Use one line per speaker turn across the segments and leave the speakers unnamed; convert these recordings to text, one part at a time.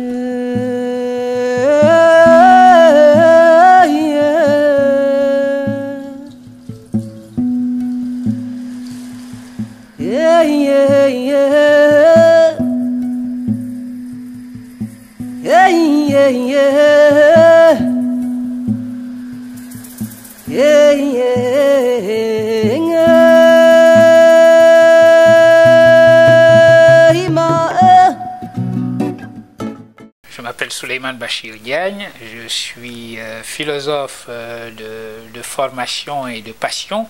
Je m'appelle Souleymane Bachir Diagne, je suis philosophe de formation et de passion.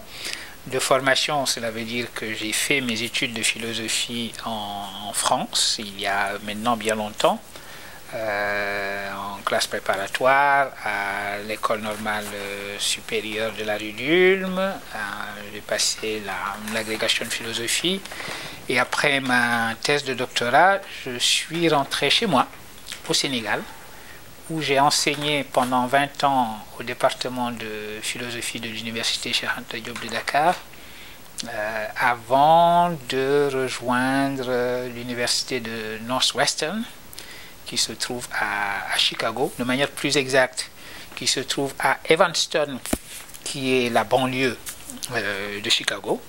De formation, cela veut dire que j'ai fait mes études de philosophie en France, il y a maintenant bien longtemps, en classe préparatoire, à l'école normale supérieure de la rue d'Ulm. J'ai passé l'agrégation de philosophie et après ma thèse de doctorat, je suis rentré chez moi, au Sénégal, où j'ai enseigné pendant 20 ans au département de philosophie de l'université Cheikh Anta Diop de Dakar, avant de rejoindre l'université de Northwestern, qui se trouve à Chicago, de manière plus exacte, qui se trouve à Evanston, qui est la banlieue de Chicago,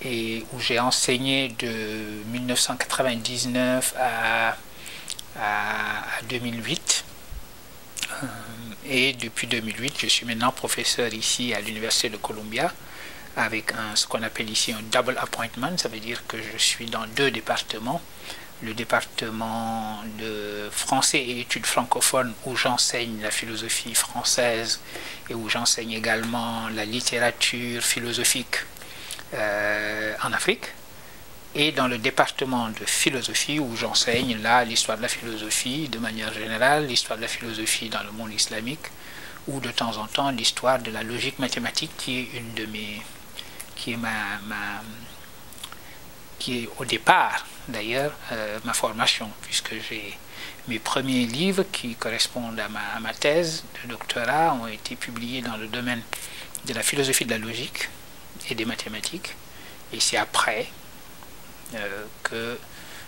et où j'ai enseigné de 1999 à 2008. Et depuis 2008, je suis maintenant professeur ici à l'Université de Columbia avec ce qu'on appelle ici un double appointment. Ça veut dire que je suis dans 2 départements. Le département de français et études francophones où j'enseigne la philosophie française et où j'enseigne également la littérature philosophique en Afrique. Et dans le département de philosophie où j'enseigne là l'histoire de la philosophie de manière générale, l'histoire de la philosophie dans le monde islamique, ou de temps en temps l'histoire de la logique mathématique qui est une de mes, qui est au départ d'ailleurs ma formation, puisque j'ai mes premiers livres qui correspondent à ma thèse de doctorat ont été publiés dans le domaine de la philosophie de la logique et des mathématiques, et c'est après que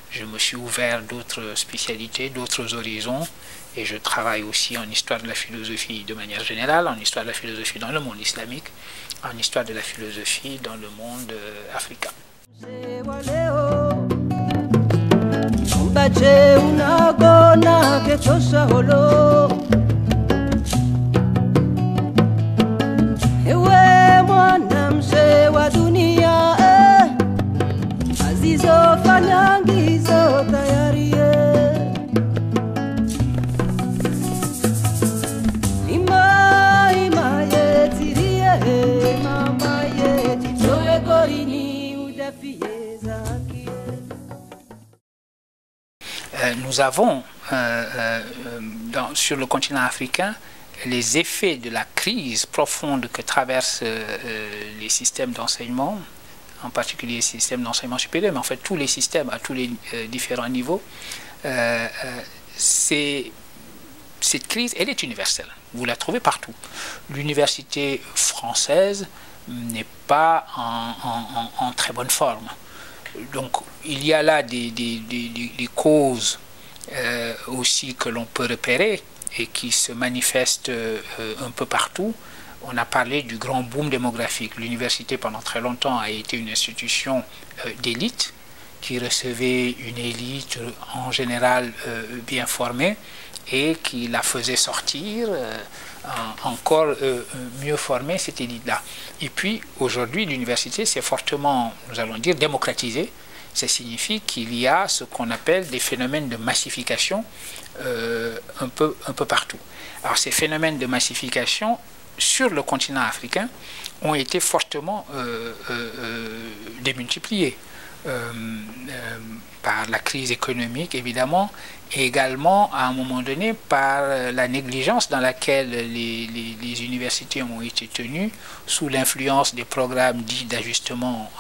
je me suis ouvert d'autres spécialités, d'autres horizons, et je travaille aussi en histoire de la philosophie de manière générale, en histoire de la philosophie dans le monde islamique, en histoire de la philosophie dans le monde africain. Nous avons sur le continent africain les effets de la crise profonde que traversent les systèmes d'enseignement, en particulier les systèmes d'enseignement supérieur, mais en fait tous les systèmes à tous les différents niveaux. Cette crise, elle est universelle. Vous la trouvez partout. L'université française n'est pas en très bonne forme. Donc il y a là des causes aussi que l'on peut repérer et qui se manifestent un peu partout. On a parlé du grand boom démographique. L'université pendant très longtemps a été une institution d'élite qui recevait une élite en général bien formée et qui la faisait sortir encore mieux formée, cette élite-là. Et puis aujourd'hui, l'université s'est fortement, nous allons dire, démocratisée. Ça signifie qu'il y a ce qu'on appelle des phénomènes de massification un peu partout. Alors ces phénomènes de massification sur le continent africain ont été fortement démultipliés par la crise économique évidemment, et également à un moment donné par la négligence dans laquelle les universités ont été tenues sous l'influence des programmes dits d'ajustement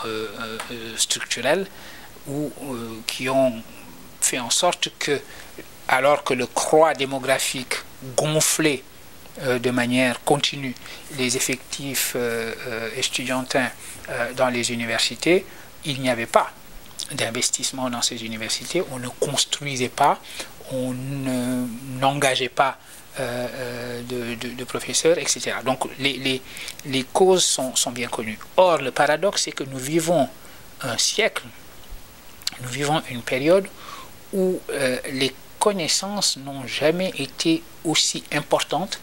structurel qui ont fait en sorte que, alors que le croît démographique gonflait de manière continue les effectifs estudiantins dans les universités, il n'y avait pas d'investissement dans ces universités, on ne construisait pas, on n'engageait pas de professeurs, etc. Donc les causes sont bien connues. Or, le paradoxe, c'est que nous vivons un siècle, nous vivons une période où les connaissances n'ont jamais été aussi importantes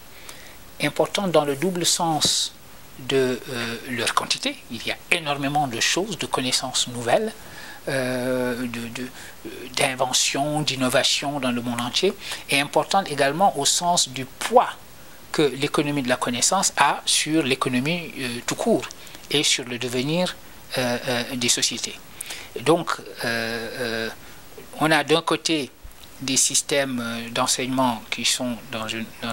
dans le double sens de leur quantité. Il y a énormément de choses, de connaissances nouvelles, d'inventions, d'innovations dans le monde entier, et importante également au sens du poids que l'économie de la connaissance a sur l'économie tout court et sur le devenir des sociétés. Donc, on a d'un côté des systèmes d'enseignement qui sont dans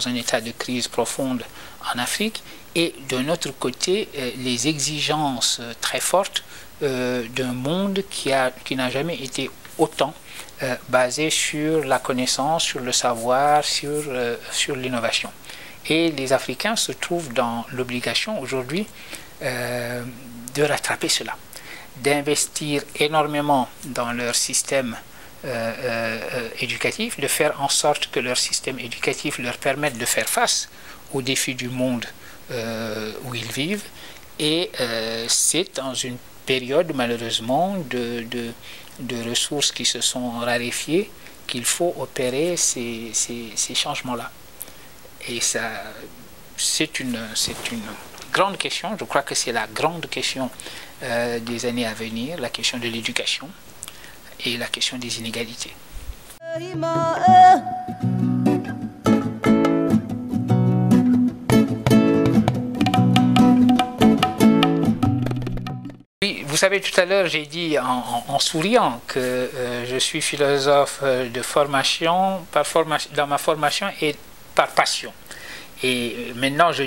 un état de crise profonde en Afrique, et d'un autre côté, les exigences très fortes d'un monde qui n'a jamais été autant basé sur la connaissance, sur le savoir, sur l'innovation. Et les Africains se trouvent dans l'obligation aujourd'hui de rattraper cela, d'investir énormément dans leur système éducatif, de faire en sorte que leur système éducatif leur permette de faire face aux défis du monde où ils vivent. Et c'est dans une période malheureusement de ressources qui se sont raréfiées qu'il faut opérer ces changements-là. Et ça, c'est une grande question. Je crois que c'est la grande question des années à venir, la question de l'éducation et la question des inégalités. Oui, vous savez, tout à l'heure, j'ai dit en souriant que je suis philosophe de formation, dans ma formation et par passion. Et maintenant, je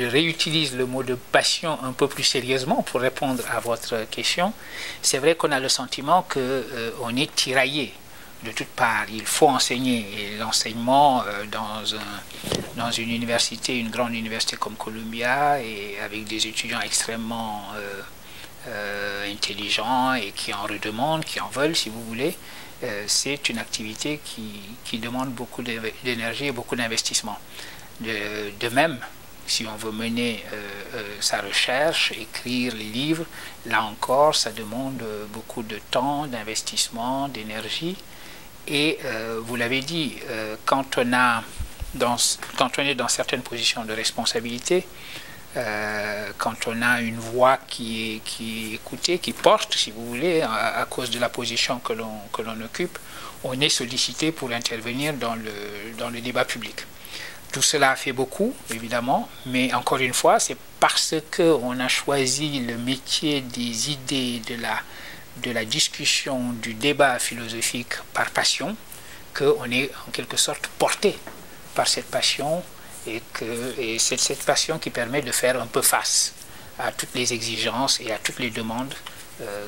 réutilise le mot de passion un peu plus sérieusement pour répondre à votre question. C'est vrai qu'on a le sentiment qu'on est tiraillé de toutes parts. Il faut enseigner. Et l'enseignement dans une université, une grande université comme Columbia, et avec des étudiants extrêmement intelligents et qui en redemandent, qui en veulent, si vous voulez, c'est une activité qui demande beaucoup d'énergie et beaucoup d'investissement. De même, si on veut mener sa recherche, écrire les livres, là encore, ça demande beaucoup de temps, d'investissement, d'énergie. Et vous l'avez dit, quand on est dans certaines positions de responsabilité, quand on a une voix qui est écoutée, qui porte, si vous voulez, à cause de la position que l'on occupe, on est sollicité pour intervenir dans le débat public. Tout cela a fait beaucoup, évidemment, mais encore une fois, c'est parce qu'on a choisi le métier des idées, de la discussion, du débat philosophique par passion, qu'on est en quelque sorte porté par cette passion, et c'est cette passion qui permet de faire un peu face à toutes les exigences et à toutes les demandes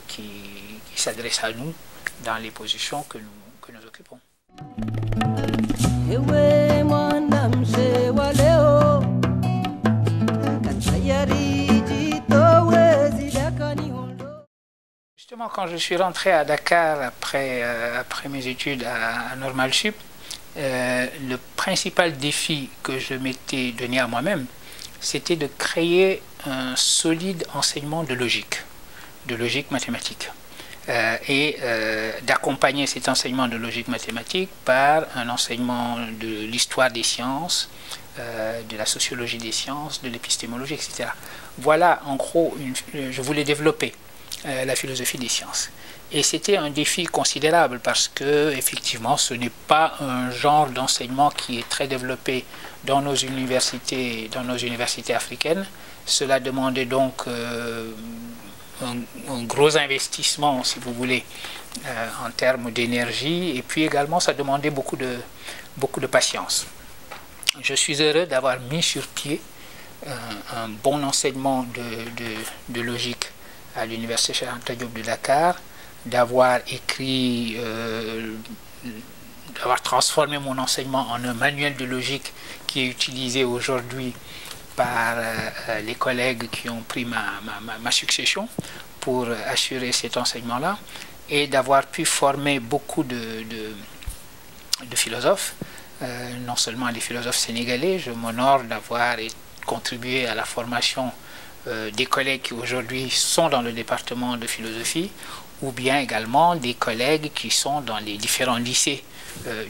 qui s'adressent à nous dans les positions que nous occupons. Justement, quand je suis rentré à Dakar après mes études à Normal Sup, le principal défi que je m'étais donné à moi-même, c'était de créer un solide enseignement de logique mathématique. Et d'accompagner cet enseignement de logique mathématique par un enseignement de l'histoire des sciences, de la sociologie des sciences, de l'épistémologie, etc. Voilà, en gros, je voulais développer la philosophie des sciences. Et c'était un défi considérable parce que, effectivement, ce n'est pas un genre d'enseignement qui est très développé dans nos universités africaines. Cela demandait donc un gros investissement, si vous voulez, en termes d'énergie, et puis également ça demandait beaucoup de patience. Je suis heureux d'avoir mis sur pied un bon enseignement de logique à l'université Cheikh Anta Diop de Dakar, d'avoir transformé mon enseignement en un manuel de logique qui est utilisé aujourd'hui par les collègues qui ont pris ma succession pour assurer cet enseignement-là, et d'avoir pu former beaucoup de philosophes, non seulement des philosophes sénégalais. Je m'honore d'avoir contribué à la formation des collègues qui aujourd'hui sont dans le département de philosophie, ou bien également des collègues qui sont dans les différents lycées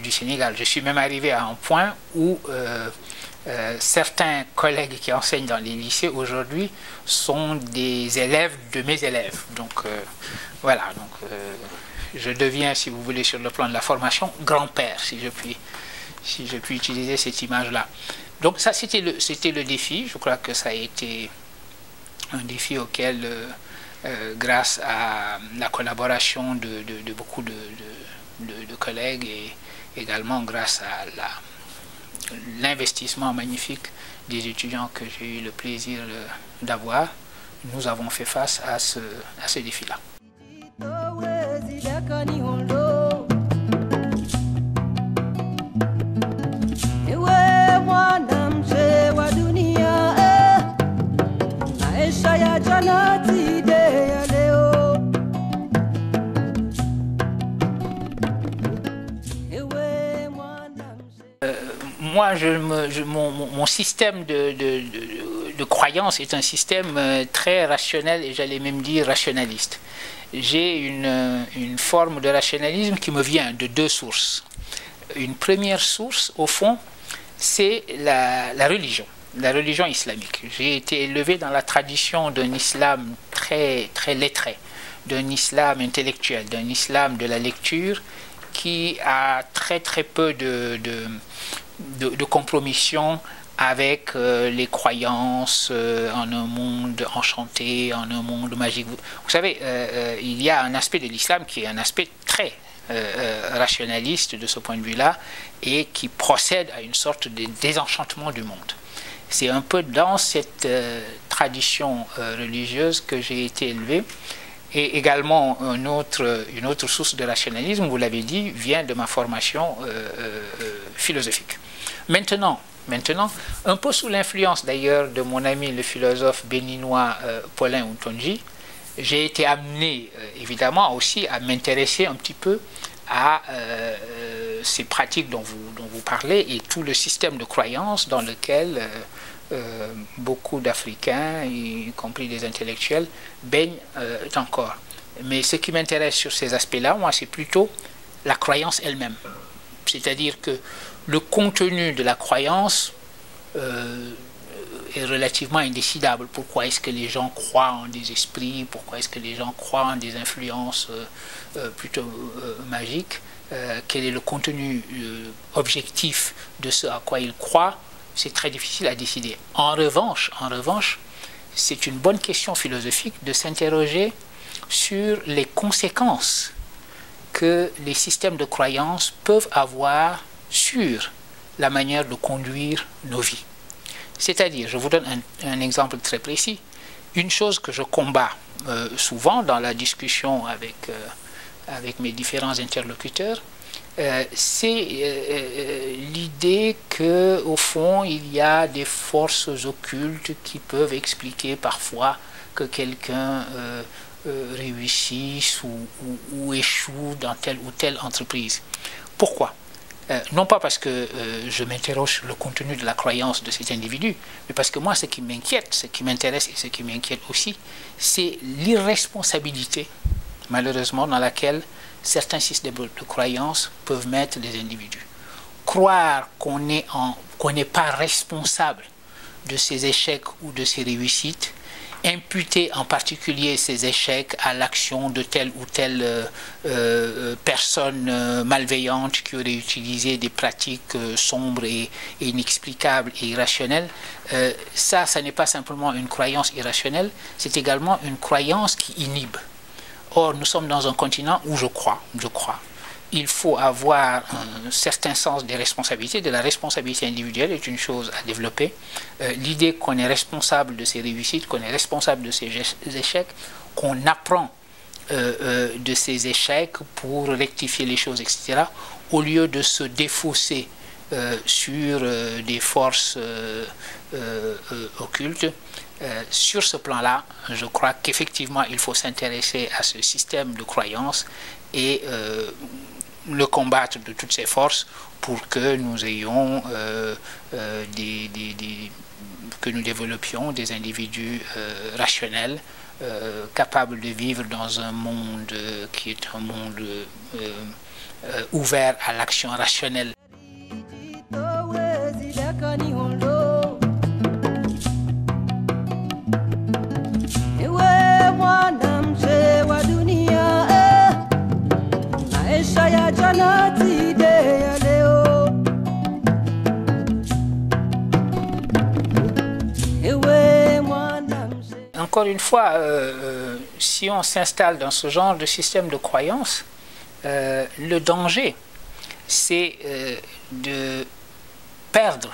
du Sénégal. Je suis même arrivé à un point où certains collègues qui enseignent dans les lycées aujourd'hui sont des élèves de mes élèves. Donc voilà, donc, je deviens, si vous voulez, sur le plan de la formation, grand-père, si je puis utiliser cette image-là. Donc ça, c'était le défi. Je crois que ça a été un défi auquel, grâce à la collaboration de beaucoup de collègues et également grâce à l'investissement magnifique des étudiants que j'ai eu le plaisir d'avoir, nous avons fait face à ce défi-là. Moi, mon système de croyance est un système très rationnel et j'allais même dire rationaliste. J'ai une forme de rationalisme qui me vient de deux sources. Une première source, au fond, c'est la religion islamique. J'ai été élevé dans la tradition d'un islam très, très lettré, d'un islam intellectuel, d'un islam de la lecture qui a très, très peu de compromission avec les croyances en un monde enchanté, en un monde magique. Vous savez, il y a un aspect de l'islam qui est un aspect très rationaliste de ce point de vue-là et qui procède à une sorte de désenchantement du monde. C'est un peu dans cette tradition religieuse que j'ai été élevé. Et également, une autre source de rationalisme, vous l'avez dit, vient de ma formation philosophique. Maintenant, un peu sous l'influence d'ailleurs de mon ami le philosophe béninois Paulin Ontonji, j'ai été amené évidemment aussi à m'intéresser un petit peu à ces pratiques dont vous parlez et tout le système de croyances dans lequel beaucoup d'Africains, y compris des intellectuels, baignent encore. Mais ce qui m'intéresse sur ces aspects-là, moi, c'est plutôt la croyance elle-même. C'est-à-dire que le contenu de la croyance est relativement indécidable. Pourquoi est-ce que les gens croient en des esprits? Pourquoi est-ce que les gens croient en des influences plutôt magiques? Quel est le contenu objectif de ce à quoi ils croient? C'est très difficile à décider. En revanche, c'est une bonne question philosophique de s'interroger sur les conséquences que les systèmes de croyances peuvent avoir sur la manière de conduire nos vies. C'est-à-dire, je vous donne un exemple très précis. Une chose que je combats souvent dans la discussion avec mes différents interlocuteurs, c'est l'idée qu'au fond, il y a des forces occultes qui peuvent expliquer parfois que quelqu'un réussisse ou échoue dans telle ou telle entreprise. Pourquoi? Non pas parce que je m'interroge sur le contenu de la croyance de cet individu, mais parce que moi, ce qui m'inquiète, ce qui m'intéresse et ce qui m'inquiète aussi, c'est l'irresponsabilité, malheureusement, dans laquelle certains systèmes de croyances peuvent mettre les individus. Croire qu'on n'est pas responsable de ses échecs ou de ses réussites, imputer en particulier ces échecs à l'action de telle ou telle personne malveillante qui aurait utilisé des pratiques sombres et inexplicables et irrationnelles, ça n'est pas simplement une croyance irrationnelle, c'est également une croyance qui inhibe. Or, nous sommes dans un continent où je crois, il faut avoir un certain sens des responsabilités. De la responsabilité individuelle est une chose à développer. L'idée qu'on est responsable de ses réussites, qu'on est responsable de ses échecs, qu'on apprend de ses échecs pour rectifier les choses, etc., au lieu de se défausser sur des forces occultes. Sur ce plan-là, je crois qu'effectivement, il faut s'intéresser à ce système de croyances et le combattre de toutes ses forces pour que nous ayons que nous développions des individus rationnels, capables de vivre dans un monde qui est un monde ouvert à l'action rationnelle. Encore une fois, si on s'installe dans ce genre de système de croyance, le danger, c'est de perdre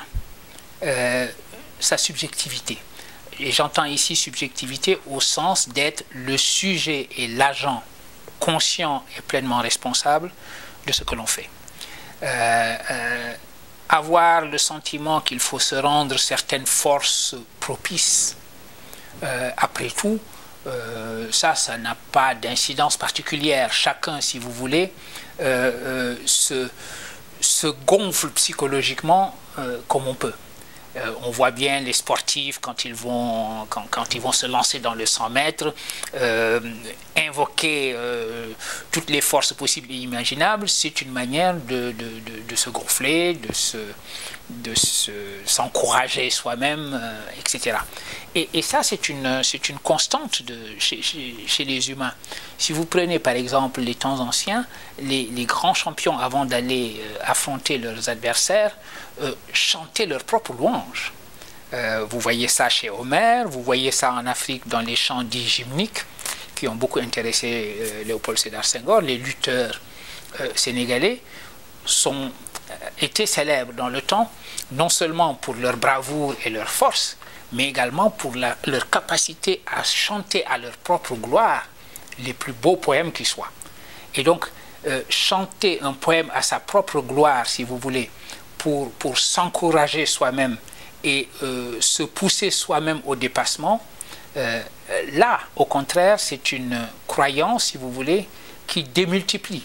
sa subjectivité. Et j'entends ici subjectivité au sens d'être le sujet et l'agent conscient et pleinement responsable de ce que l'on fait. Avoir le sentiment qu'il faut se rendre certaines forces propices, après tout, ça n'a pas d'incidence particulière. Chacun, si vous voulez, se gonfle psychologiquement comme on peut. On voit bien les sportifs quand ils vont se lancer dans le 100 mètres, invoquer toutes les forces possibles et imaginables. C'est une manière de se gonfler, de s'encourager soi-même, etc. Et ça, c'est une constante chez les humains. Si vous prenez par exemple les temps anciens, les grands champions, avant d'aller affronter leurs adversaires, chantaient leurs propres louanges. Vous voyez ça chez Homère, vous voyez ça en Afrique dans les chants dits gymniques, qui ont beaucoup intéressé Léopold Sédar Senghor. Les lutteurs sénégalais étaient célèbres dans le temps, non seulement pour leur bravoure et leur force, mais également pour leur capacité à chanter à leur propre gloire les plus beaux poèmes qui soient. Et donc, chanter un poème à sa propre gloire, si vous voulez, pour s'encourager soi-même et se pousser soi-même au dépassement, là, au contraire, c'est une croyance, si vous voulez, qui démultiplie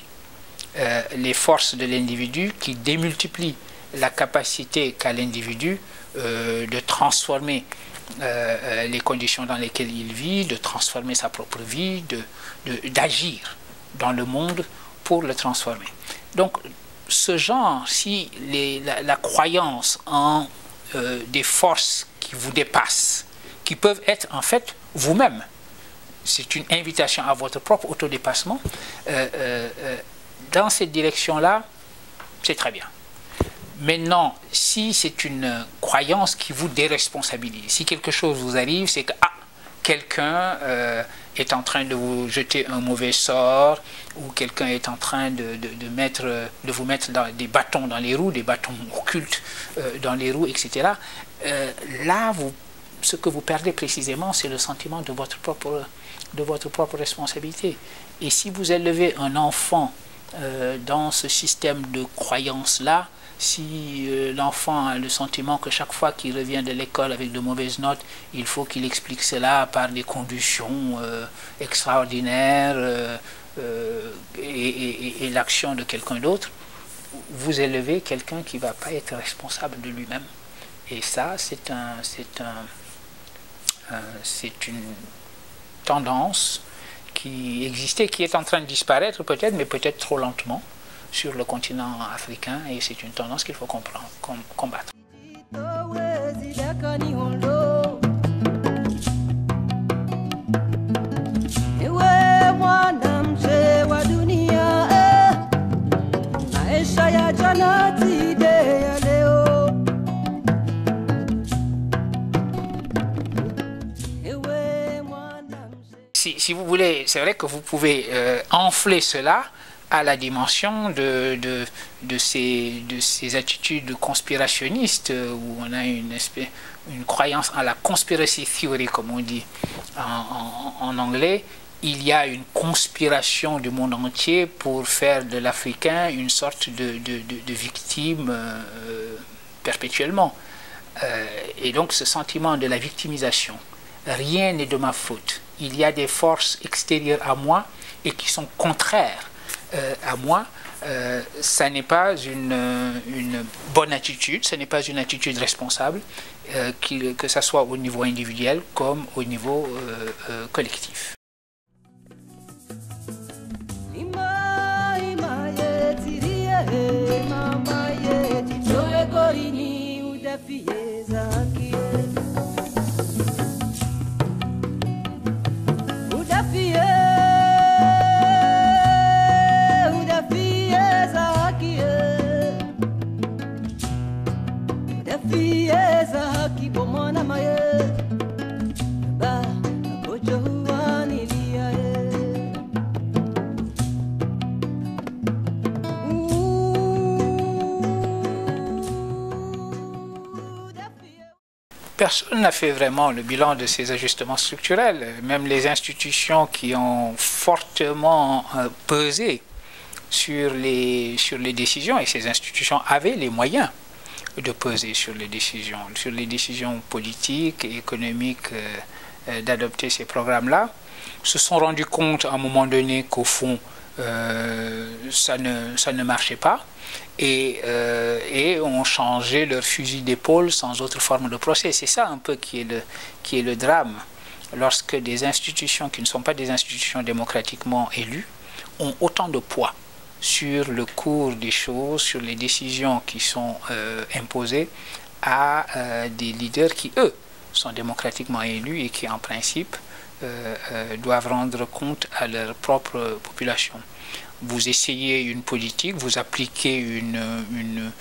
les forces de l'individu, qui démultiplie la capacité qu'a l'individu de transformer les conditions dans lesquelles il vit, de transformer sa propre vie, d'agir dans le monde pour le transformer. Donc, ce genre, si la croyance en des forces qui vous dépassent, qui peuvent être en fait vous-même, c'est une invitation à votre propre autodépassement, dans cette direction-là, c'est très bien. Maintenant, si c'est une croyance qui vous déresponsabilise, si quelque chose vous arrive, c'est que quelqu'un est en train de vous jeter un mauvais sort, ou quelqu'un est en train de vous mettre des bâtons dans les roues, des bâtons occultes dans les roues, etc. Là, ce que vous perdez précisément, c'est le sentiment de votre propre responsabilité. Et si vous élevez un enfant dans ce système de croyance-là, si l'enfant a le sentiment que chaque fois qu'il revient de l'école avec de mauvaises notes, il faut qu'il explique cela par des conditions extraordinaires et l'action de quelqu'un d'autre, vous élevez quelqu'un qui ne va pas être responsable de lui-même. Et ça, c'est une tendance qui existait, qui est en train de disparaître peut-être, mais peut-être trop lentement sur le continent africain, et c'est une tendance qu'il faut combattre. Si vous voulez, c'est vrai que vous pouvez enfler cela à la dimension de ces attitudes conspirationnistes où on a une croyance en la conspiracy theory, comme on dit en anglais. Il y a une conspiration du monde entier pour faire de l'Africain une sorte de victime perpétuellement. Et donc ce sentiment de la victimisation, rien n'est de ma faute. Il y a des forces extérieures à moi et qui sont contraires à moi, ça n'est pas une bonne attitude, ce n'est pas une attitude responsable, que ce soit au niveau individuel comme au niveau collectif. Personne n'a fait vraiment le bilan de ces ajustements structurels. Même les institutions qui ont fortement pesé sur les décisions, et ces institutions avaient les moyens de peser sur les décisions politiques et économiques, d'adopter ces programmes-là, se sont rendus compte à un moment donné qu'au fond, ça ne marchait pas, et ont changé leur fusil d'épaule sans autre forme de procès. C'est ça un peu qui est le drame. Lorsque des institutions qui ne sont pas des institutions démocratiquement élues ont autant de poids sur le cours des choses, sur les décisions qui sont imposées à des leaders qui, eux, sont démocratiquement élus et qui, en principe, doivent rendre compte à leur propre population. Vous essayez une politique, vous appliquez une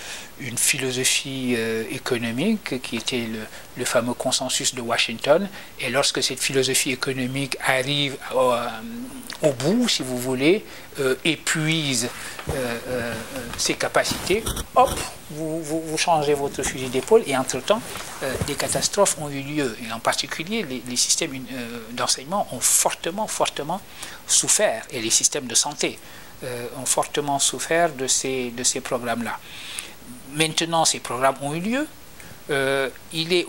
philosophie économique qui était le fameux consensus de Washington, et lorsque cette philosophie économique arrive au bout, si vous voulez, épuise ses capacités, hop, vous changez votre fusil d'épaule, et entre-temps, des catastrophes ont eu lieu, et en particulier les systèmes d'enseignement ont fortement souffert, et les systèmes de santé ont fortement souffert de ces programmes-là. Maintenant, ces programmes ont eu lieu.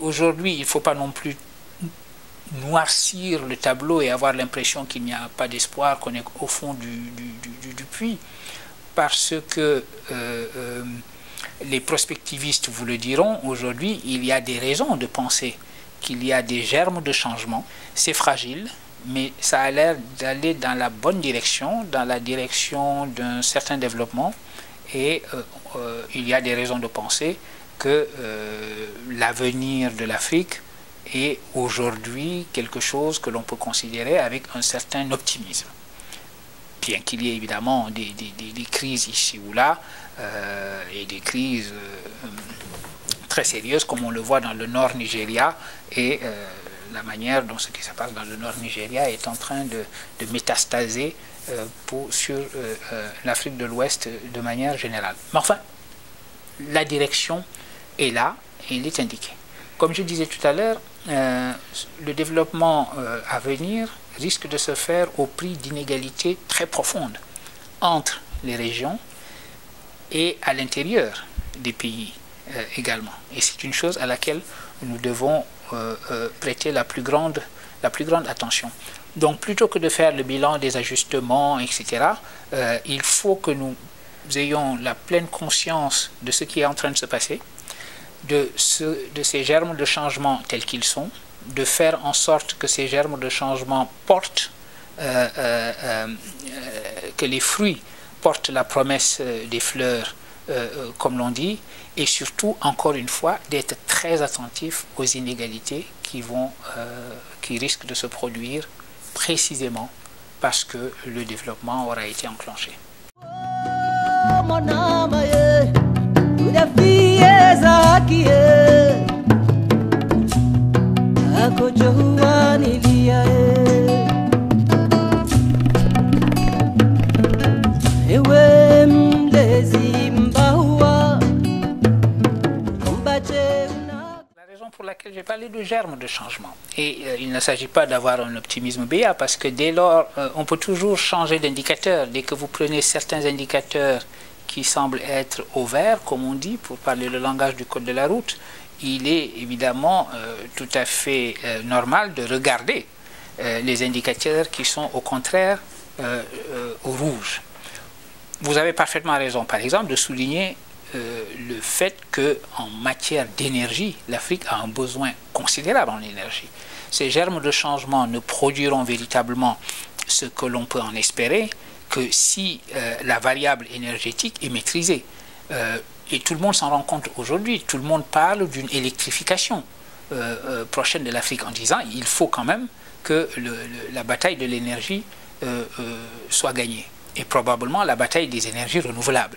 Aujourd'hui, il ne faut pas non plus noircir le tableau et avoir l'impression qu'il n'y a pas d'espoir, qu'on est au fond du puits, parce que les prospectivistes vous le diront, aujourd'hui, il y a des raisons de penser qu'il y a des germes de changement. C'est fragile, mais ça a l'air d'aller dans la bonne direction, dans la direction d'un certain développement, et il y a des raisons de penser que l'avenir de l'Afrique est aujourd'hui quelque chose que l'on peut considérer avec un certain optimisme. Bien qu'il y ait évidemment des crises ici ou là, et des crises très sérieuses, comme on le voit dans le nord Nigeria, et la manière dont ce qui se passe dans le nord Nigeria est en train de métastaser sur l'Afrique de l'Ouest de manière générale. Mais enfin, la direction est là et il est indiqué. Comme je disais tout à l'heure, le développement à venir risque de se faire au prix d'inégalités très profondes entre les régions et à l'intérieur des pays également. Et c'est une chose à laquelle nous devons prêter la plus grande attention. Donc plutôt que de faire le bilan des ajustements, etc., il faut que nous ayons la pleine conscience de ce qui est en train de se passer, de ces germes de changement tels qu'ils sont, de faire en sorte que ces germes de changement portent, que les fruits portent la promesse des fleurs, comme l'on dit, et surtout, encore une fois, d'être très attentif aux inégalités qui risquent de se produire précisément parce que le développement aura été enclenché. Pour laquelle j'ai parlé de germes de changement. Et il ne s'agit pas d'avoir un optimisme béat, parce que dès lors, on peut toujours changer d'indicateur. Dès que vous prenez certains indicateurs qui semblent être au vert, comme on dit, pour parler le langage du code de la route, il est évidemment tout à fait normal de regarder les indicateurs qui sont au contraire au rouge. Vous avez parfaitement raison, par exemple, de souligner le fait qu'en matière d'énergie, l'Afrique a un besoin considérable en énergie. Ces germes de changement ne produiront véritablement ce que l'on peut en espérer que si la variable énergétique est maîtrisée. Et tout le monde s'en rend compte aujourd'hui. Tout le monde parle d'une électrification prochaine de l'Afrique en disant il faut quand même que la bataille de l'énergie soit gagnée. Et probablement la bataille des énergies renouvelables.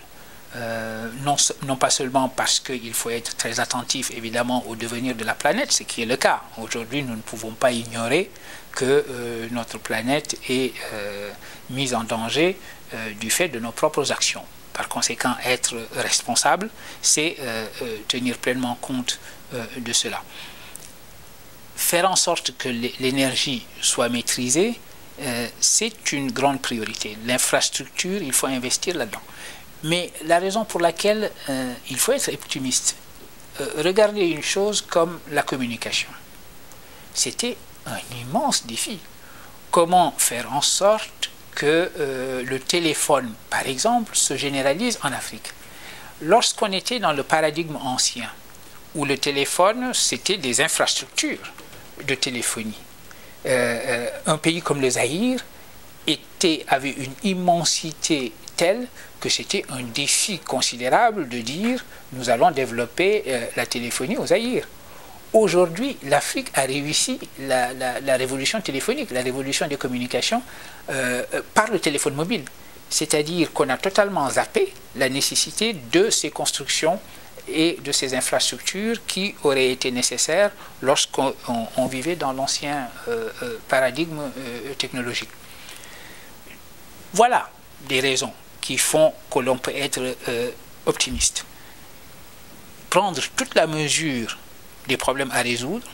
Non pas seulement parce qu'il faut être très attentif évidemment au devenir de la planète, ce qui est le cas. Aujourd'hui, nous ne pouvons pas ignorer que notre planète est mise en danger du fait de nos propres actions. Par conséquent, être responsable, c'est tenir pleinement compte de cela. Faire en sorte que l'énergie soit maîtrisée, c'est une grande priorité. L'infrastructure, il faut investir là-dedans. Mais la raison pour laquelle il faut être optimiste, regardez une chose comme la communication. C'était un immense défi. Comment faire en sorte que le téléphone, par exemple, se généralise en Afrique? Lorsqu'on était dans le paradigme ancien, où le téléphone, c'était des infrastructures de téléphonie, un pays comme le Zaïre avait une immensité telle que c'était un défi considérable de dire nous allons développer la téléphonie au Zaïre. Aujourd'hui, l'Afrique a réussi la révolution téléphonique, la révolution des communications par le téléphone mobile. C'est-à-dire qu'on a totalement zappé la nécessité de ces constructions et de ces infrastructures qui auraient été nécessaires lorsqu'on vivait dans l'ancien paradigme technologique. Voilà des raisons qui font que l'on peut être optimiste. Prendre toute la mesure des problèmes à résoudre,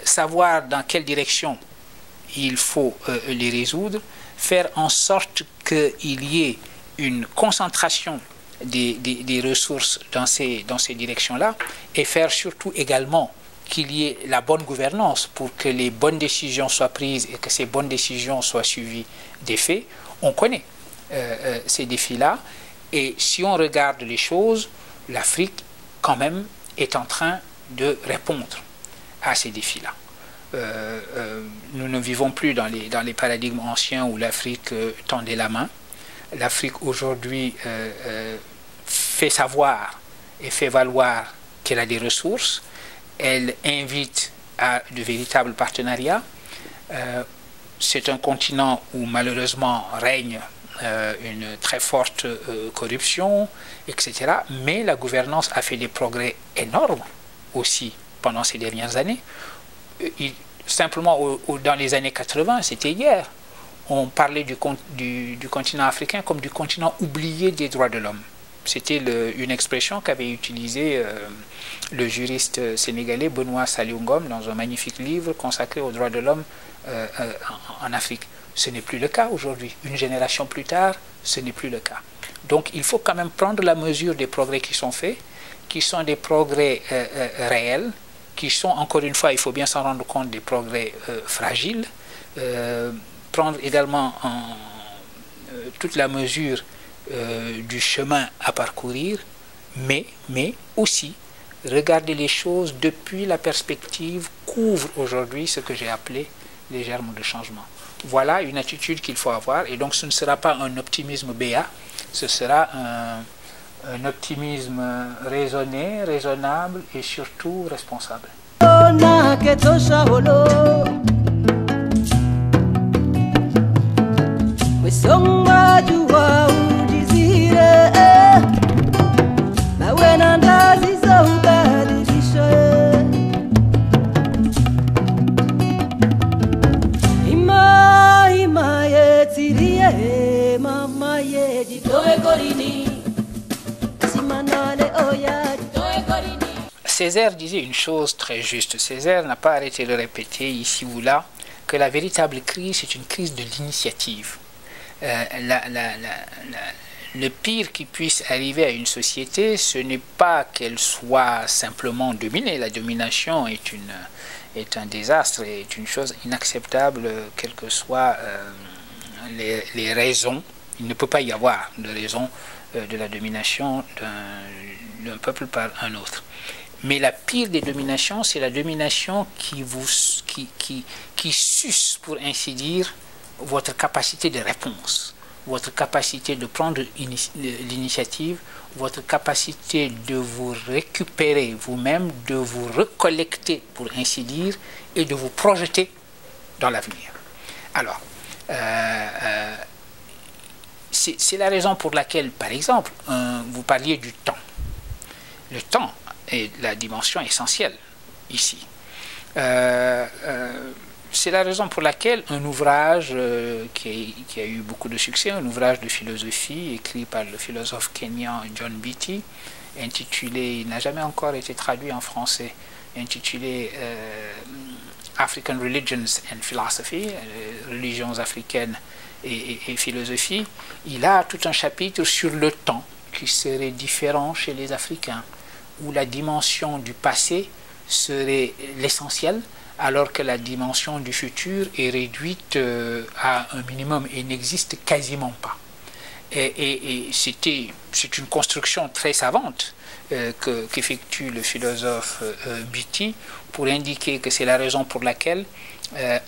savoir dans quelle direction il faut les résoudre, faire en sorte qu'il y ait une concentration des ressources dans ces directions-là, et faire surtout également qu'il y ait la bonne gouvernance pour que les bonnes décisions soient prises et que ces bonnes décisions soient suivies des faits. On connaît ces défis-là, et si on regarde les choses, l'Afrique quand même est en train de répondre à ces défis-là. Nous ne vivons plus dans les paradigmes anciens où l'Afrique tendait la main. L'Afrique aujourd'hui fait savoir et fait valoir qu'elle a des ressources. Elle invite à de véritables partenariats. C'est un continent où malheureusement règne une très forte corruption, etc. Mais la gouvernance a fait des progrès énormes aussi pendant ces dernières années. Simplement dans les années 80, c'était hier, on parlait du continent africain comme du continent oublié des droits de l'homme. C'était une expression qu'avait utilisée le juriste sénégalais Benoît Saliou Ngom dans un magnifique livre consacré aux droits de l'homme en Afrique. Ce n'est plus le cas aujourd'hui. Une génération plus tard, ce n'est plus le cas. Donc il faut quand même prendre la mesure des progrès qui sont faits, qui sont des progrès réels, qui sont, encore une fois, il faut bien s'en rendre compte, des progrès fragiles. Prendre également toute la mesure du chemin à parcourir, mais aussi regarder les choses depuis la perspective qu'ouvre aujourd'hui ce que j'ai appelé les germes de changement. Voilà une attitude qu'il faut avoir, et donc ce ne sera pas un optimisme béat, ce sera un optimisme raisonné, raisonnable et surtout responsable. Césaire disait une chose très juste. Césaire n'a pas arrêté de répéter ici ou là que la véritable crise, c'est une crise de l'initiative. Le pire qui puisse arriver à une société, ce n'est pas qu'elle soit simplement dominée. La domination est un désastre, est une chose inacceptable, quelles que soient les raisons Il ne peut pas y avoir de raison de la domination d'un peuple par un autre. Mais la pire des dominations, c'est la domination qui suce, pour ainsi dire, votre capacité de réponse, votre capacité de prendre l'initiative, votre capacité de vous récupérer vous-même, de vous recollecter, pour ainsi dire, et de vous projeter dans l'avenir. Alors, c'est la raison pour laquelle, par exemple, vous parliez du temps. Le temps est la dimension essentielle ici. C'est la raison pour laquelle un ouvrage qui a eu beaucoup de succès, un ouvrage de philosophie écrit par le philosophe kényan John Mbiti, intitulé, il n'a jamais encore été traduit en français, intitulé African Religions and Philosophy, religions africaines et philosophie, il a tout un chapitre sur le temps qui serait différent chez les Africains, où la dimension du passé serait l'essentiel, alors que la dimension du futur est réduite à un minimum et n'existe quasiment pas. Et c'est une construction très savante qu'effectue le philosophe Mbiti pour indiquer que c'est la raison pour laquelle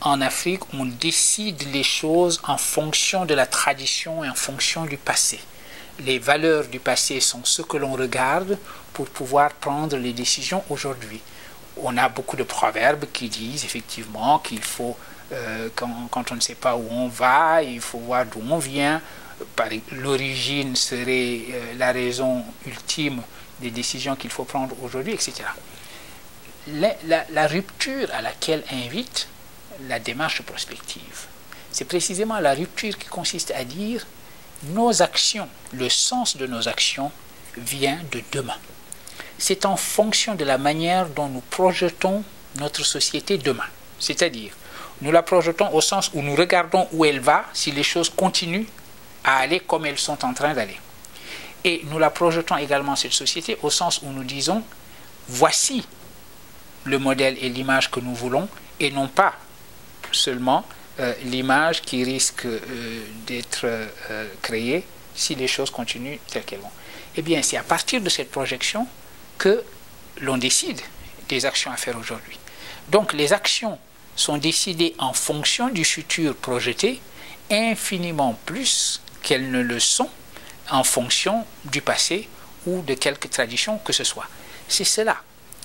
en Afrique on décide les choses en fonction de la tradition et en fonction du passé. Les valeurs du passé sont ce que l'on regarde pour pouvoir prendre les décisions aujourd'hui. On a beaucoup de proverbes qui disent effectivement qu'il faut, quand on ne sait pas où on va, il faut voir d'où on vient. L'origine serait la raison ultime des décisions qu'il faut prendre aujourd'hui, etc. La rupture à laquelle invite la démarche prospective, c'est précisément la rupture qui consiste à dire nos actions, le sens de nos actions vient de demain. C'est en fonction de la manière dont nous projetons notre société demain. C'est-à-dire, nous la projetons au sens où nous regardons où elle va si les choses continuent à aller comme elles sont en train d'aller. Et nous la projetons également, cette société, au sens où nous disons, voici le modèle et l'image que nous voulons, et non pas seulement l'image qui risque d'être créée si les choses continuent telles qu'elles vont. Eh bien, c'est à partir de cette projection que l'on décide des actions à faire aujourd'hui. Donc, les actions sont décidées en fonction du futur projeté, infiniment plus qu'elles ne le sont en fonction du passé ou de quelque tradition que ce soit. C'est cela,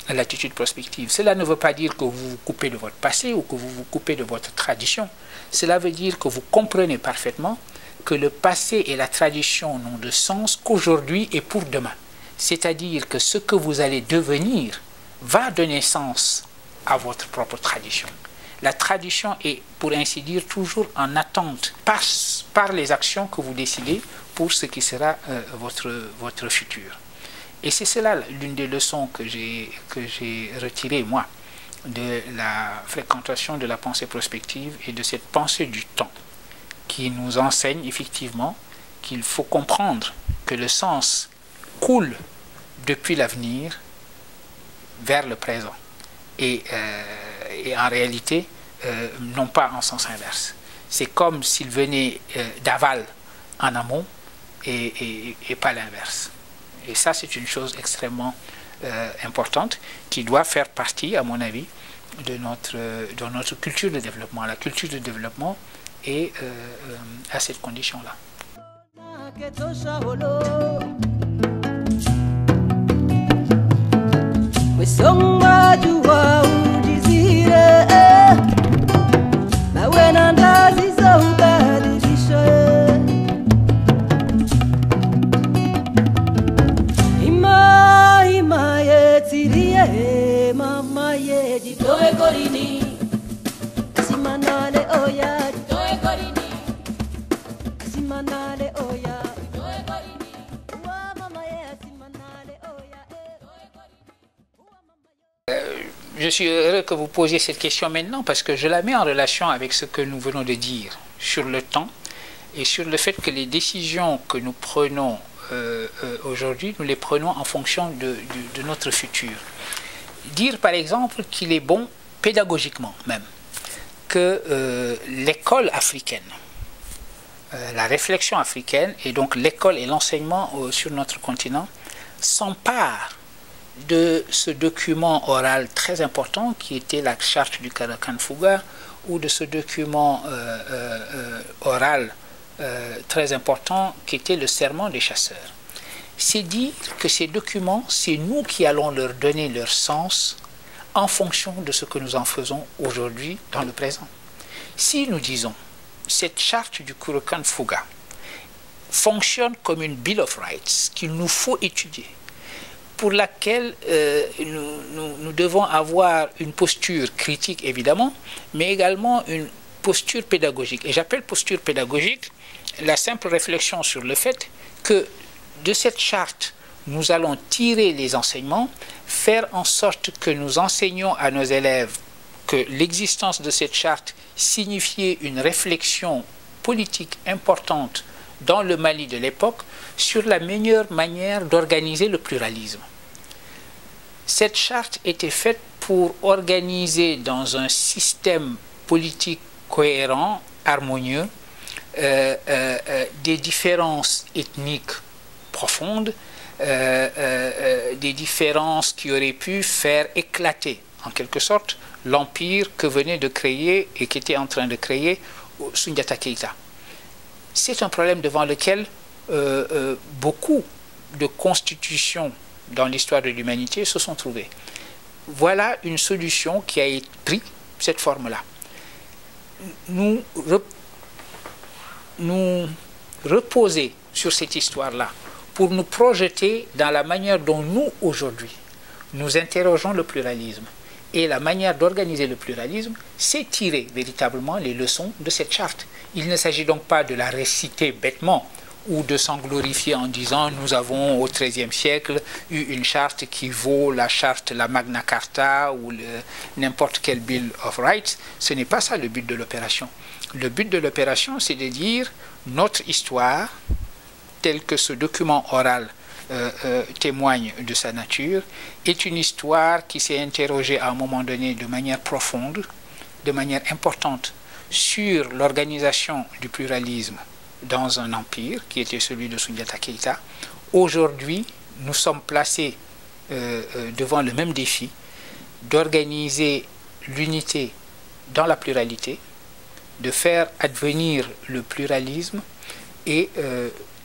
l'attitude prospective. Cela ne veut pas dire que vous vous coupez de votre passé ou que vous vous coupez de votre tradition. Cela veut dire que vous comprenez parfaitement que le passé et la tradition n'ont de sens qu'aujourd'hui et pour demain. C'est-à-dire que ce que vous allez devenir va donner sens à votre propre tradition. La tradition est, pour ainsi dire, toujours en attente par les actions que vous décidez pour ce qui sera votre futur. Et c'est cela l'une des leçons que j'ai retirées, moi, de la fréquentation de la pensée prospective et de cette pensée du temps, qui nous enseigne effectivement qu'il faut comprendre que le sens coule depuis l'avenir vers le présent. Et en réalité, non pas en sens inverse. C'est comme s'il venait d'aval en amont et pas l'inverse. Et ça, c'est une chose extrêmement importante qui doit faire partie, à mon avis, de notre culture de développement. La culture de développement est à cette condition-là. Je suis heureux que vous posiez cette question maintenant parce que je la mets en relation avec ce que nous venons de dire sur le temps et sur le fait que les décisions que nous prenons aujourd'hui, nous les prenons en fonction de notre futur. Dire par exemple qu'il est bon, pédagogiquement même, que l'école africaine la réflexion africaine et donc l'école et l'enseignement sur notre continent s'emparent de ce document oral très important qui était la charte du Karakan-Fouga ou de ce document oral très important qui était le serment des chasseurs. C'est dire que ces documents, c'est nous qui allons leur donner leur sens en fonction de ce que nous en faisons aujourd'hui dans le présent. Si nous disons cette charte du Karakan-Fouga fonctionne comme une Bill of Rights qu'il nous faut étudier, pour laquelle nous devons avoir une posture critique évidemment, mais également une posture pédagogique. Et j'appelle posture pédagogique la simple réflexion sur le fait que de cette charte, nous allons tirer les enseignements, faire en sorte que nous enseignions à nos élèves que l'existence de cette charte signifiait une réflexion politique importante dans le Mali de l'époque sur la meilleure manière d'organiser le pluralisme. Cette charte était faite pour organiser dans un système politique cohérent, harmonieux, des différences ethniques profondes, des différences qui auraient pu faire éclater, en quelque sorte, l'empire que venait de créer et qui était en train de créer Soundiata Keïta. C'est un problème devant lequel beaucoup de constitutions dans l'histoire de l'humanité se sont trouvées. Voilà une solution qui a pris cette forme-là. Nous reposer sur cette histoire-là pour nous projeter dans la manière dont nous, aujourd'hui, nous interrogeons le pluralisme. Et la manière d'organiser le pluralisme, c'est tirer véritablement les leçons de cette charte. Il ne s'agit donc pas de la réciter bêtement ou de s'en glorifier en disant nous avons au XIIIe siècle eu une charte qui vaut la charte, la Magna Carta ou n'importe quel Bill of Rights. Ce n'est pas ça le but de l'opération. Le but de l'opération, c'est de dire notre histoire, telle que ce document oral témoigne de sa nature, est une histoire qui s'est interrogée à un moment donné de manière profonde, de manière importante, sur l'organisation du pluralisme dans un empire qui était celui de Soundiata Keïta. Aujourd'hui, nous sommes placés devant le même défi d'organiser l'unité dans la pluralité, de faire advenir le pluralisme et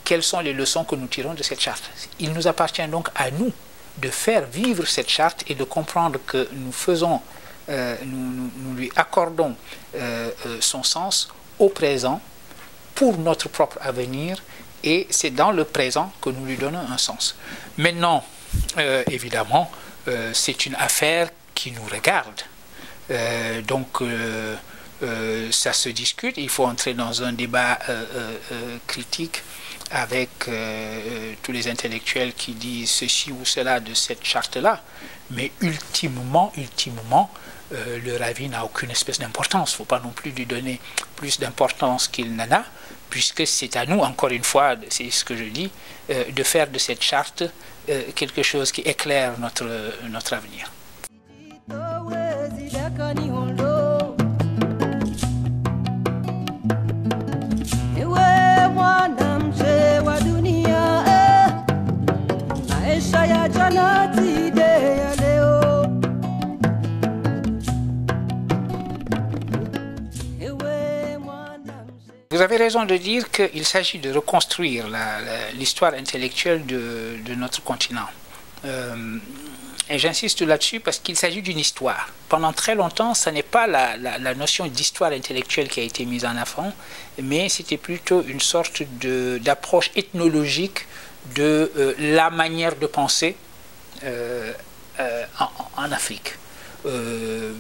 quelles sont les leçons que nous tirons de cette charte. Il nous appartient donc à nous de faire vivre cette charte et de comprendre que nous faisons, nous lui accordons son sens au présent pour notre propre avenir et c'est dans le présent que nous lui donnons un sens. Maintenant, évidemment, c'est une affaire qui nous regarde. Donc, ça se discute, il faut entrer dans un débat critique avec tous les intellectuels qui disent ceci ou cela de cette charte-là, mais ultimement, le Ravi n'a aucune espèce d'importance. Il ne faut pas non plus lui donner plus d'importance qu'il n'en a, puisque c'est à nous, encore une fois, c'est ce que je dis, de faire de cette charte quelque chose qui éclaire notre avenir. Vous avez raison de dire qu'il s'agit de reconstruire l'histoire intellectuelle de notre continent. Et j'insiste là-dessus parce qu'il s'agit d'une histoire. Pendant très longtemps, ce n'est pas la notion d'histoire intellectuelle qui a été mise en avant, mais c'était plutôt une sorte d'approche ethnologique de la manière de penser en Afrique.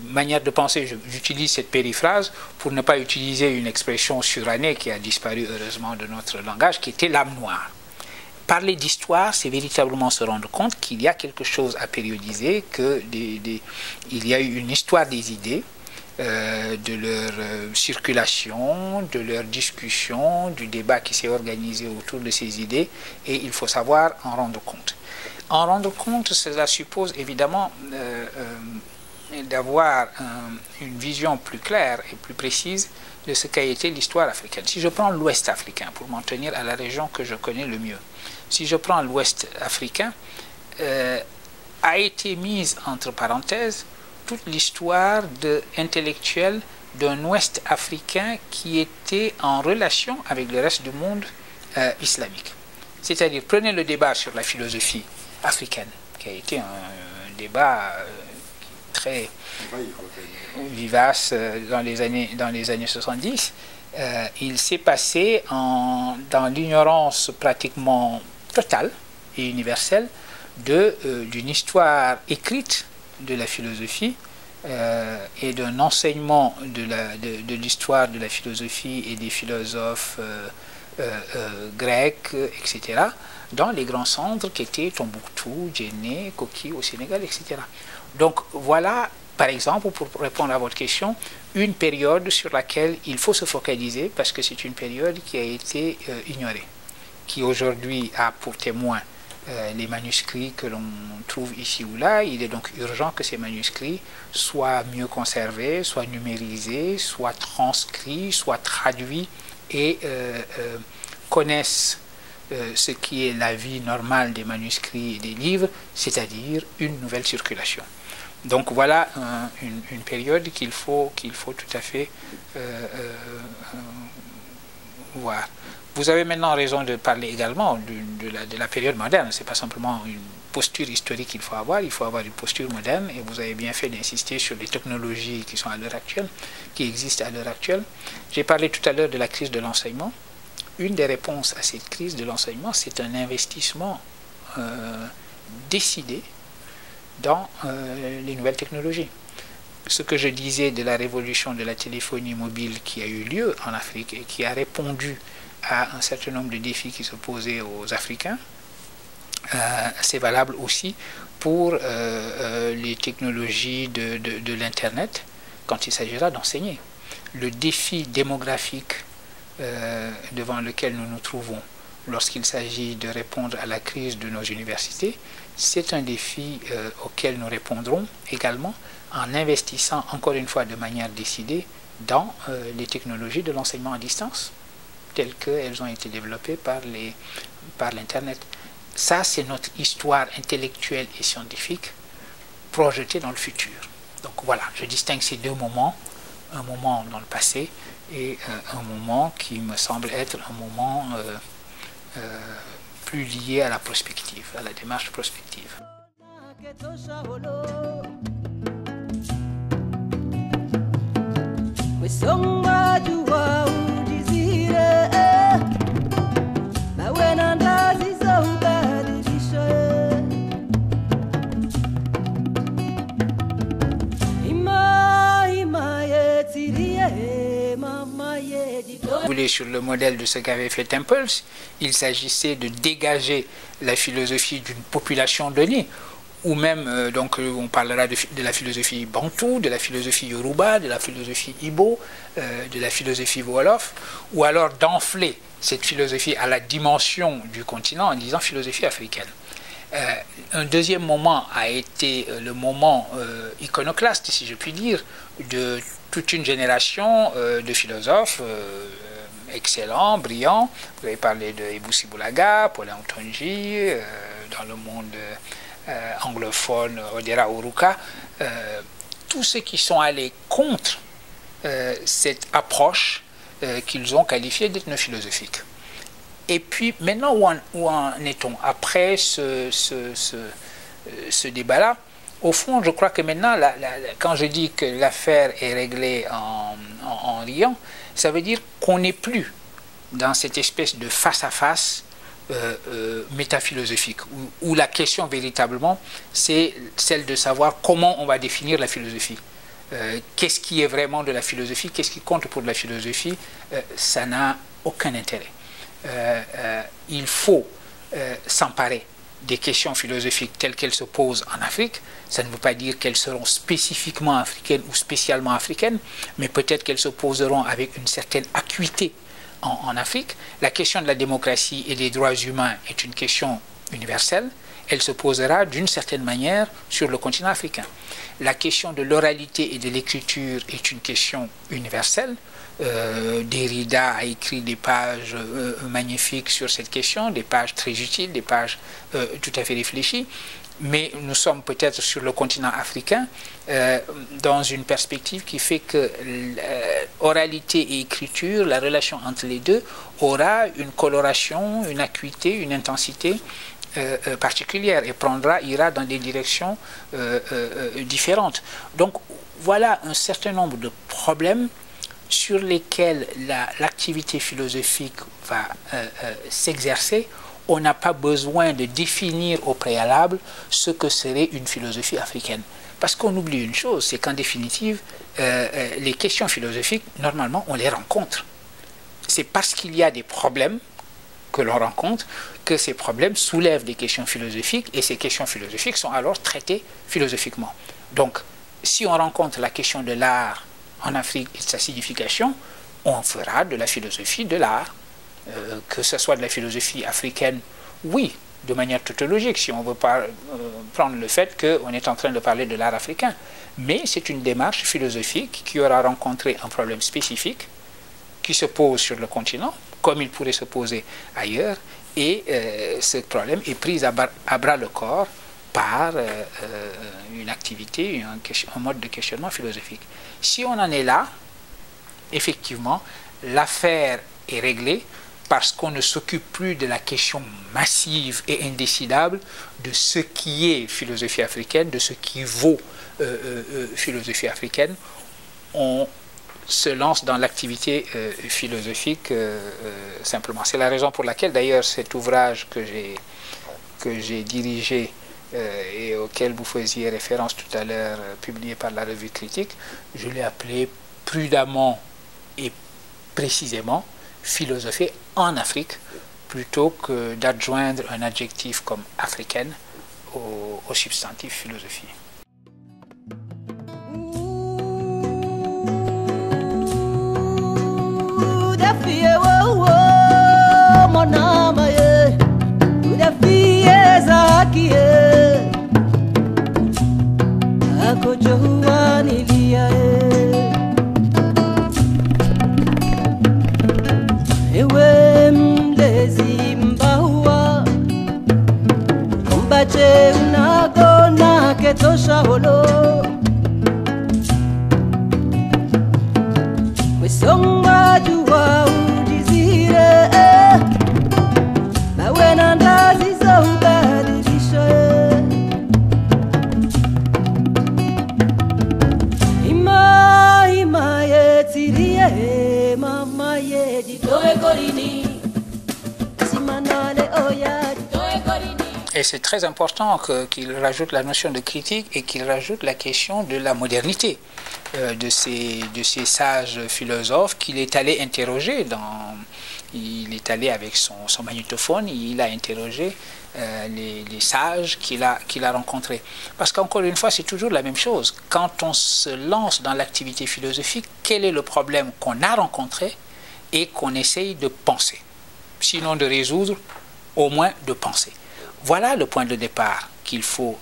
Manière de penser, j'utilise cette périphrase pour ne pas utiliser une expression surannée qui a disparu heureusement de notre langage, qui était l'âme noire. Parler d'histoire, c'est véritablement se rendre compte qu'il y a quelque chose à périodiser, qu'il y a eu une histoire des idées, de leur circulation, de leur discussion, du débat qui s'est organisé autour de ces idées, et il faut savoir en rendre compte. En rendre compte, cela suppose évidemment d'avoir une vision plus claire et plus précise de ce qu'a été l'histoire africaine. Si je prends l'Ouest africain, pour m'en tenir à la région que je connais le mieux, si je prends l'Ouest africain, a été mise entre parenthèses toute l'histoire intellectuelle d'un Ouest africain qui était en relation avec le reste du monde islamique. C'est-à-dire, prenez le débat sur la philosophie africaine, qui a été un débat très vivace dans les années 70. Il s'est passé dans l'ignorance pratiquement totale et universelle d'une histoire écrite de la philosophie et d'un enseignement de l'histoire de la philosophie et des philosophes grecs, etc., dans les grands centres qui étaient Tombouctou, Djenné, Koki au Sénégal, etc. Donc voilà, par exemple, pour répondre à votre question, une période sur laquelle il faut se focaliser parce que c'est une période qui a été ignorée, qui aujourd'hui a pour témoin les manuscrits que l'on trouve ici ou là. Il est donc urgent que ces manuscrits soient mieux conservés, soient numérisés, soient transcrits, soient traduits et connaissent ce qui est la vie normale des manuscrits et des livres, c'est-à-dire une nouvelle circulation. Donc voilà une période qu'il faut tout à fait voir. Vous avez maintenant raison de parler également de la période moderne. Ce n'est pas simplement une posture historique qu'il faut avoir une posture moderne, et vous avez bien fait d'insister sur les technologies qui sont à l'heure actuelle, qui existent à l'heure actuelle. J'ai parlé tout à l'heure de la crise de l'enseignement. Une des réponses à cette crise de l'enseignement, c'est un investissement décidé dans les nouvelles technologies. Ce que je disais de la révolution de la téléphonie mobile qui a eu lieu en Afrique et qui a répondu à un certain nombre de défis qui se posaient aux Africains, c'est valable aussi pour les technologies de l'Internet quand il s'agira d'enseigner. Le défi démographique devant lequel nous nous trouvons lorsqu'il s'agit de répondre à la crise de nos universités, c'est un défi auquel nous répondrons également en investissant encore une fois de manière décidée dans les technologies de l'enseignement à distance telles qu'elles ont été développées par l'Internet. Ça, c'est notre histoire intellectuelle et scientifique projetée dans le futur. Donc voilà, je distingue ces deux moments, un moment dans le passé et un moment qui me semble être un moment plus lié à la prospective, à la démarche prospective. Sur le modèle de ce qu'avait fait Temples, il s'agissait de dégager la philosophie d'une population donnée, ou même, donc on parlera de la philosophie bantou, de la philosophie yoruba, de la philosophie ibo, de la philosophie wolof, ou alors d'enfler cette philosophie à la dimension du continent en disant philosophie africaine. Un deuxième moment a été le moment iconoclaste, si je puis dire, de toute une génération de philosophes excellents, brillants. Vous avez parlé de Ebussi Boulaga, Paulin Otonji, dans le monde anglophone, Odera Uruka, tous ceux qui sont allés contre cette approche qu'ils ont qualifiée d'ethnophilosophique. Et puis maintenant, où en est-on après ce débat-là? Au fond, je crois que maintenant, quand je dis que l'affaire est réglée en riant, ça veut dire qu'on n'est plus dans cette espèce de face-à-face métaphilosophique, où la question véritablement, c'est celle de savoir comment on va définir la philosophie. Qu'est-ce qui est vraiment de la philosophie? Qu'est-ce qui compte pour la philosophie? Ça n'a aucun intérêt. Il faut s'emparer des questions philosophiques telles qu'elles se posent en Afrique. Ça ne veut pas dire qu'elles seront spécifiquement africaines ou spécialement africaines, mais peut-être qu'elles se poseront avec une certaine acuité en Afrique. La question de la démocratie et des droits humains est une question universelle, elle se posera d'une certaine manière sur le continent africain. La question de l'oralité et de l'écriture est une question universelle. Derrida a écrit des pages magnifiques sur cette question, des pages très utiles, des pages tout à fait réfléchies. Mais nous sommes peut-être sur le continent africain dans une perspective qui fait que oralité et écriture, la relation entre les deux, aura une coloration, une acuité, une intensité particulière et ira dans des directions différentes. Donc voilà un certain nombre de problèmes sur lesquels l'activité philosophique va s'exercer. On n'a pas besoin de définir au préalable ce que serait une philosophie africaine. Parce qu'on oublie une chose, c'est qu'en définitive, les questions philosophiques, normalement, on les rencontre. C'est parce qu'il y a des problèmes que l'on rencontre que ces problèmes soulèvent des questions philosophiques et ces questions philosophiques sont alors traitées philosophiquement. Donc, si on rencontre la question de l'art en Afrique et de sa signification, on fera de la philosophie de l'art. Que ce soit de la philosophie africaine, oui, de manière tautologique, si on veut prendre le fait qu'on est en train de parler de l'art africain. Mais c'est une démarche philosophique qui aura rencontré un problème spécifique qui se pose sur le continent, comme il pourrait se poser ailleurs, et ce problème est pris à bras le corps par une activité, un mode de questionnement philosophique. Si on en est là, effectivement, l'affaire est réglée, parce qu'on ne s'occupe plus de la question massive et indécidable de ce qui est philosophie africaine, de ce qui vaut philosophie africaine. On se lance dans l'activité philosophique simplement. C'est la raison pour laquelle, d'ailleurs, cet ouvrage que j'ai dirigé et auquel vous faisiez référence tout à l'heure, publié par la Revue Critique, je l'ai appelé prudemment et précisément philosophie en Afrique, plutôt que d'adjoindre un adjectif comme africaine au substantif philosophie. Et c'est très important qu'il rajoute la notion de critique et qu'il rajoute la question de la modernité de ces sages philosophes qu'il est allé interroger. Il est allé avec son magnétophone, il a interrogé les sages qu'il a rencontrés. Parce qu'encore une fois, c'est toujours la même chose. Quand on se lance dans l'activité philosophique, quel est le problème qu'on a rencontré et qu'on essaye de penser? Sinon de résoudre, au moins de penser. Voilà le point de départ qu'il faut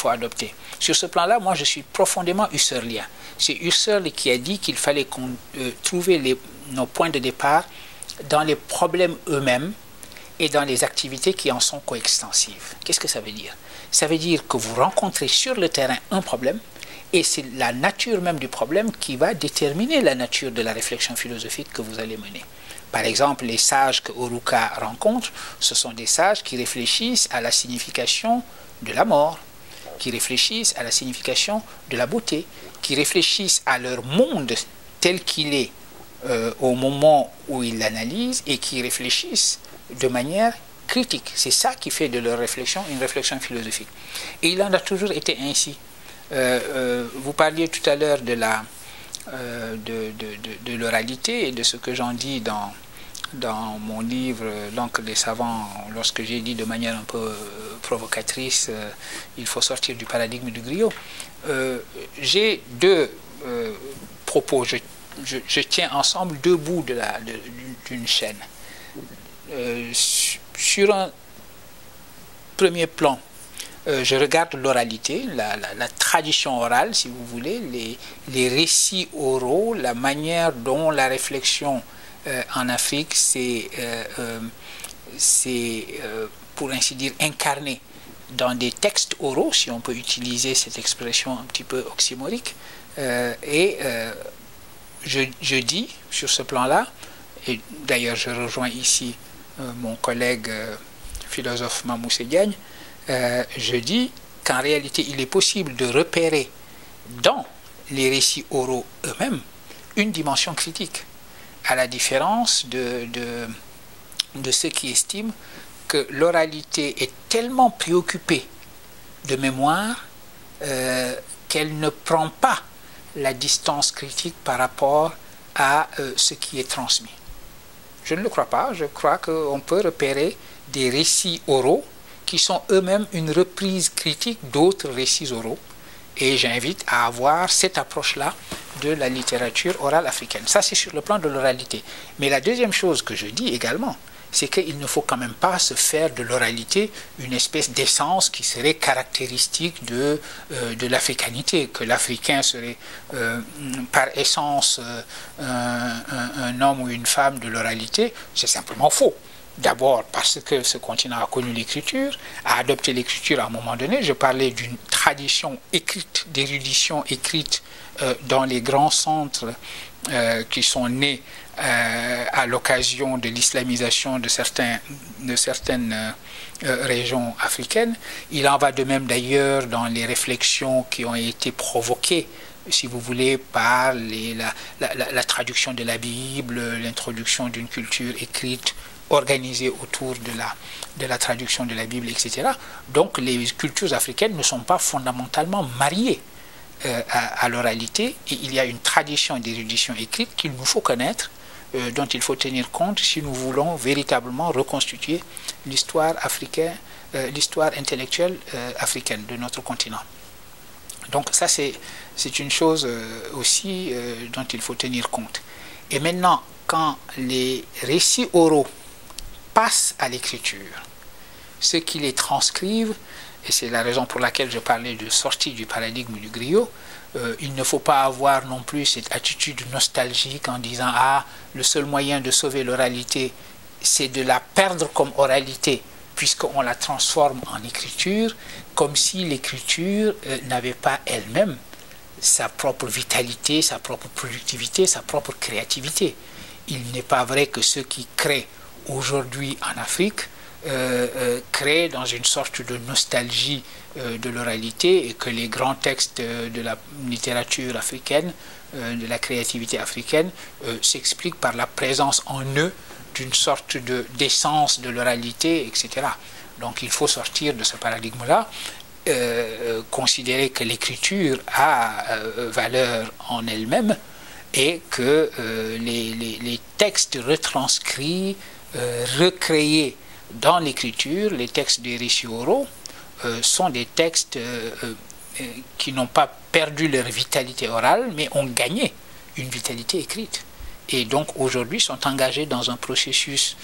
adopter. Sur ce plan-là, moi, je suis profondément husserlien. C'est Husserl qui a dit qu'il fallait trouver nos points de départ dans les problèmes eux-mêmes et dans les activités qui en sont coextensives. Qu'est-ce que ça veut dire? Ça veut dire que vous rencontrez sur le terrain un problème et c'est la nature même du problème qui va déterminer la nature de la réflexion philosophique que vous allez mener. Par exemple, les sages que Oruka rencontre, ce sont des sages qui réfléchissent à la signification de la mort, qui réfléchissent à la signification de la beauté, qui réfléchissent à leur monde tel qu'il est au moment où ils l'analysent et qui réfléchissent de manière critique. C'est ça qui fait de leur réflexion une réflexion philosophique. Et il en a toujours été ainsi. Vous parliez tout à l'heure de l'oralité et de ce que j'en dis dans mon livre L'encre des savants, lorsque j'ai dit de manière un peu provocatrice il faut sortir du paradigme du griot. J'ai deux propos, je tiens ensemble deux bouts d'une chaîne. Sur premier plan, je regarde l'oralité, la tradition orale, si vous voulez, les récits oraux, la manière dont la réflexion en Afrique s'est, pour ainsi dire, incarnée dans des textes oraux, si on peut utiliser cette expression un petit peu oxymorique. Je dis, sur ce plan-là, et d'ailleurs je rejoins ici mon collègue philosophe Mamoussé Diagne, je dis qu'en réalité il est possible de repérer dans les récits oraux eux-mêmes une dimension critique, à la différence de ceux qui estiment que l'oralité est tellement préoccupée de mémoire qu'elle ne prend pas la distance critique par rapport à ce qui est transmis. Je ne le crois pas, je crois qu'on peut repérer des récits oraux qui sont eux-mêmes une reprise critique d'autres récits oraux, et j'invite à avoir cette approche-là de la littérature orale africaine. Ça, c'est sur le plan de l'oralité. Mais la deuxième chose que je dis également, c'est qu'il ne faut quand même pas se faire de l'oralité une espèce d'essence qui serait caractéristique de l'africanité, que l'Africain serait par essence un homme ou une femme de l'oralité. C'est simplement faux. D'abord parce que ce continent a connu l'écriture, a adopté l'écriture à un moment donné. Je parlais d'une tradition écrite, d'érudition écrite dans les grands centres qui sont nés à l'occasion de l'islamisation de certaines régions africaines. Il en va de même d'ailleurs dans les réflexions qui ont été provoquées, si vous voulez, par la traduction de la Bible, l'introduction d'une culture écrite organisée autour de la traduction de la Bible, etc. Donc les cultures africaines ne sont pas fondamentalement mariées à l'oralité, et il y a une tradition d'érudition écrite qu'il nous faut connaître, dont il faut tenir compte si nous voulons véritablement reconstituer l'histoire africaine, l'histoire intellectuelle africaine de notre continent. Donc ça, c'est une chose aussi dont il faut tenir compte. Et maintenant, quand les récits oraux passent à l'écriture, ceux qui les transcrivent, et c'est la raison pour laquelle je parlais de sortie du paradigme du griot, il ne faut pas avoir non plus cette attitude nostalgique en disant « Ah, le seul moyen de sauver l'oralité, c'est de la perdre comme oralité, puisqu'on la transforme en écriture », comme si l'écriture n'avait pas elle-même sa propre vitalité, sa propre productivité, sa propre créativité. Il n'est pas vrai que ceux qui créent aujourd'hui en Afrique créent dans une sorte de nostalgie de l'oralité, et que les grands textes de la littérature africaine, de la créativité africaine, s'expliquent par la présence en eux d'une sorte d'essence de l'oralité, etc. Donc il faut sortir de ce paradigme-là, considérer que l'écriture a valeur en elle-même, et que les textes retranscrits, recréés dans l'écriture, les textes des récits oraux, sont des textes qui n'ont pas perdu leur vitalité orale, mais ont gagné une vitalité écrite. Et donc aujourd'hui sont engagés dans un processus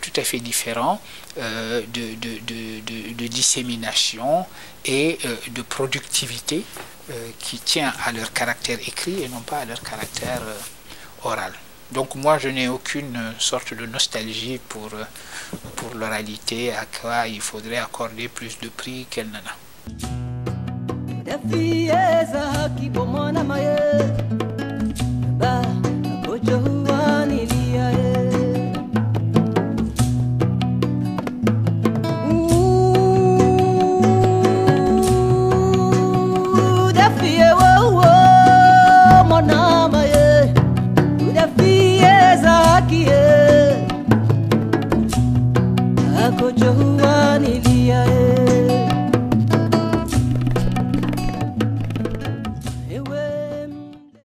tout à fait différent de dissémination et de productivité qui tient à leur caractère écrit et non pas à leur caractère oral. Donc moi je n'ai aucune sorte de nostalgie pour l'oralité à quoi il faudrait accorder plus de prix qu'elle n'en a.
Joe